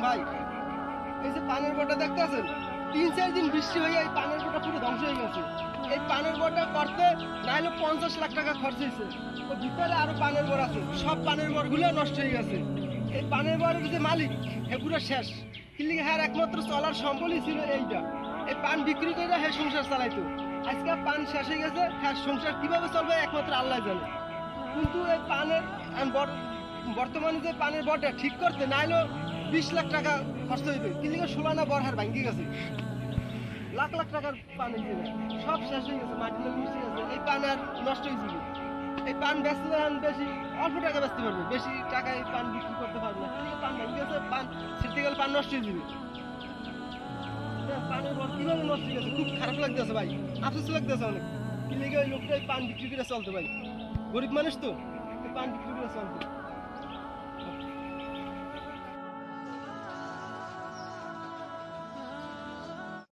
ভাই, এই যে পানের বটা দেখতে আছেন, 3-4 দিন বৃষ্টি হয়ে এই পানের বটা পুরো ধ্বংস হয়ে গেছে। এই পানের বটা করতে নাইলে 50 লাখ টাকা খরচ হয়েছে। তো ভিতরে আরো পানের বর আছে, সব পানের বরগুলো নষ্ট হয়ে গেছে। এই পানের বরের যে মালিক এগুলো শেষ, কিন্তু হ্যাঁ একমাত্র চলার সম্বলই ছিল এইটা। এই পান বিক্রি করে হ্যাঁ সংসার চালাইতো। আজকে পান শেষ হয়ে গেছে, হ্যাঁ সংসার কিভাবে চলবে একমাত্র আল্লাহ জানে। কিন্তু এই পানের বর্তমানে যে পানের বটা ঠিক করতে নাইলেও 20 লাখ টাকা খরচ হইবে, কিন্তু সোলানা বরহার ভাঙ্গি গেছে, লাখ লাখ টাকার পান হয়ে যাবে, সব শেষ হয়ে গেছে, মাটি মিশে গেছে। এই পান আর নষ্ট হয়ে যাবে। এই পান বেচতে যান বেশি অল্প টাকা বেচতে পারবে, বেশি টাকায় পান বিক্রি করতে পারবে না, কিন্তু পান ভেঙে গেছে, পান ছিটতে গেলে পান নষ্ট হয়ে যাবে। পানের বর কিভাবে নষ্ট হয়ে গেছে, খুব খারাপ লাগতেছে ভাই, আফসোস লাগতেছে অনেক। কি লেগে ওই লোকটাই পান বিক্রি করে চলতো ভাই, গরিব মানুষ তো, পান বিক্রি করে চলতো।